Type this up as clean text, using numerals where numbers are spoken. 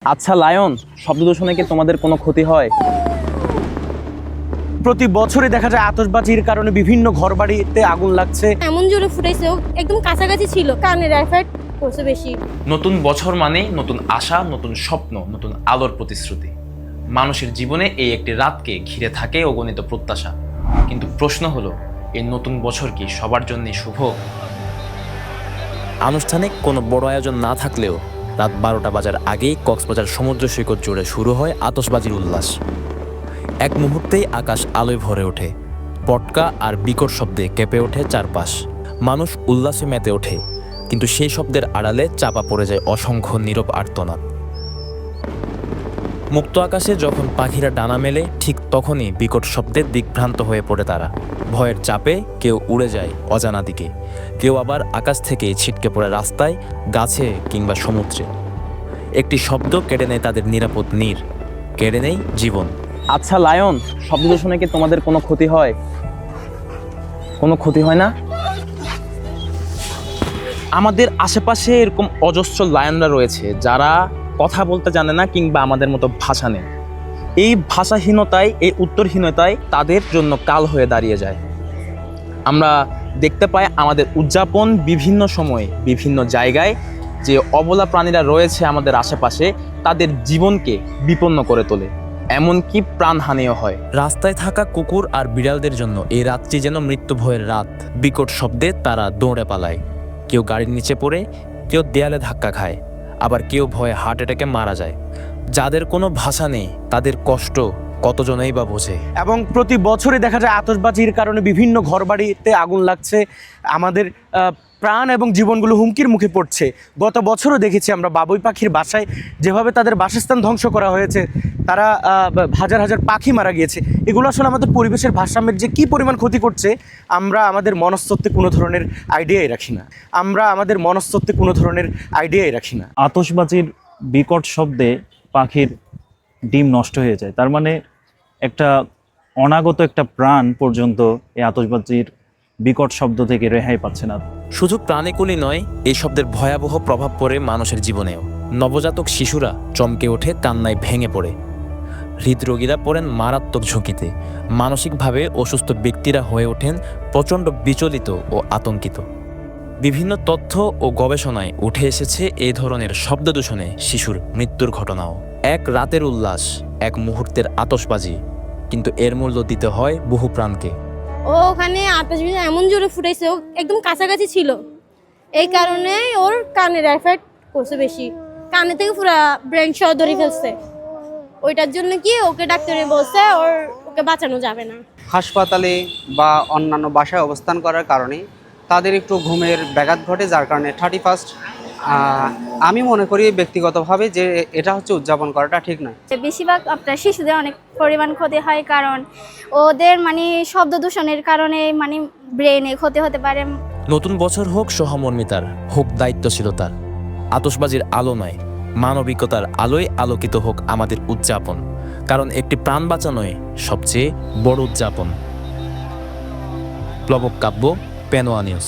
আচ্ছা লায়ন, শব্দ দূষণে কি তোমাদের কোনো ক্ষতি হয়? প্রতি বছরই দেখা যায় আতশবাজির কারণে বিভিন্ন ঘরবাড়িতে আগুন লাগছে। এমন জোরে ফুটাইছে, একদম কাছাকাছি ছিল, কানের এফেক্ট করছে বেশি। নতুন বছর মানে নতুন আশা, নতুন স্বপ্ন, নতুন আলোর প্রতিশ্রুতি। মানুষের জীবনে এই একটি রাতকে ঘিরে থাকে অগণিত প্রত্যাশা। কিন্তু প্রশ্ন হলো, এই নতুন বছর কি সবার জন্যই শুভ? আনুষ্ঠানিক কোনো বড় আয়োজন না থাকলেও রাত 12টা বাজার আগেই কক্সবাজার সমুদ্র সৈকত জুড়ে শুরু হয় আতশবাজির উল্লাস। এক মুহূর্তেই আকাশ আলোয় ভরে ওঠে, পটকা আর বিকট শব্দে কেঁপে ওঠে চারপাশ। মানুষ উল্লাসে মেতে ওঠে, কিন্তু সেই শব্দের আড়ালে চাপা পড়ে যায় অসংখ্য নীরব আর্তনাদ। মুক্ত আকাশে যখন পাখিরা ডানা মেলে, ঠিক তখনই বিকট শব্দে দিগ্ভ্রান্ত হয়ে পড়ে তারা। ভয়ের চাপে কেউ উড়ে যায় অজানা দিকে, কেউ আবার আকাশ থেকে ছিটকে পড়ে রাস্তায়, গাছে কিংবা সমুদ্রে। একটি শব্দ কেড়ে নেয় তাদের নিরাপদ নীর, কেড়ে নেয় জীবন। আচ্ছা লায়ন, শব্দ দূষণে কি তোমাদের কোনো ক্ষতি হয়? কোনো ক্ষতি হয় না? আমাদের আশেপাশে এরকম অজস্র লায়নরা রয়েছে যারা কথা বলতে জানে না কিংবা আমাদের মতো ভাষা নেই। এই ভাষাহীনতায়, এই উত্তরহীনতায় তাদের জন্য কাল হয়ে দাঁড়িয়ে যায়। আমরা দেখতে পাই আমাদের উদযাপন বিভিন্ন সময়ে বিভিন্ন জায়গায় যে অবলা প্রাণীরা রয়েছে আমাদের আশেপাশে, তাদের জীবনকে বিপন্ন করে তোলে, এমনকি প্রাণহানিও হয়। রাস্তায় থাকা কুকুর আর বিড়ালদের জন্য এই রাতটি যেন মৃত্যু ভয়ের রাত। বিকট শব্দে তারা দৌড়ে পালায়, কেউ গাড়ির নিচে পড়ে, কেউ দেয়ালে ধাক্কা খায়, আবার কেউ ভয়ে হার্ট অ্যাটাকে মারা যায়। যাদের কোনো ভাষা নেই, তাদের কষ্ট কতজনেই বা বোঝে। এবং প্রতি বছরই দেখা যায় আতশবাজির কারণে বিভিন্ন ঘরবাড়িতে আগুন লাগছে, আমাদের প্রাণ এবং জীবনগুলো হুমকির মুখে পড়ছে। গত বছরও দেখেছি আমরা বাবুই পাখির বাসায় যেভাবে তাদের বাসস্থান ধ্বংস করা হয়েছে, তারা হাজার হাজার পাখি মারা গিয়েছে। এগুলো আসলে আমাদের পরিবেশের ভারসাম্যের যে কী পরিমাণ ক্ষতি করছে, আমরা আমাদের মনস্তত্ত্বে কোনো ধরনের আইডিয়াই রাখি না। আতশবাজির বিকট শব্দে পাখির ডিম নষ্ট হয়ে যায়। তার মানে একটা অনাগত একটা প্রাণ পর্যন্ত এই আতশবাজির বিকট শব্দ থেকে রেহাই পাচ্ছে না। শুধু প্রাণীকুলই নয়, এই শব্দের ভয়াবহ প্রভাব পড়ে মানুষের জীবনেও। নবজাতক শিশুরা চমকে ওঠে, কান্নায় ভেঙে পড়ে, হৃদরোগীরা পড়েন মারাত্মক ঝুঁকিতে, মানসিকভাবে অসুস্থ ব্যক্তিরা হয়ে ওঠেন প্রচণ্ড বিচলিত ও আতঙ্কিত। বিভিন্ন তথ্য ও গবেষণায় উঠে এসেছে এই ধরনের শব্দ দূষণে শিশুর মৃত্যুর ঘটনাও। এক রাতের উল্লাস, এক মুহূর্তের আতশবাজি, কিন্তু এর মূল্য দিতে হয় বহু প্রাণকে। ও ওখানে আতশবাজি এমন জোরে ফুটাইছে, একদম কাছাকাছি ছিল, এই কারণে ওর কানের এফেক্ট করছে বেশি। কানে থেকে পুরো ব্রেন শট ধরে ফেলছে। ওইটার জন্য কি ওকে ডাক্তারে বলছে ওকে বাঁচানো যাবে না। হাসপাতালে বা অন্যান্য বাসায় অবস্থান করার কারণে তাদের একটু ঘুমের ব্যাঘাত ঘটে, যার কারণে 31st আমি মনে করি ব্যক্তিগতভাবে যে এটা হচ্ছে উদযাপন করাটা ঠিক নয়। বেশিরভাগ আপনার শিশুদের অনেক পরিমাণ ক্ষতি হয়, কারণ ওদের শব্দ দূষণের কারণে ব্রেনে ক্ষতি হতে পারে। নতুন বছর হোক সহমর্মিতার, হোক দায়িত্বশীলতার। আতশবাজির আলো নয়, মানবিকতার আলোয় আলোকিত হোক আমাদের উদযাপন, কারণ একটি প্রাণ বাঁচানোই সবচেয়ে বড় উদযাপন। প্লবক কাব্য, পেনোয়া নিউজ।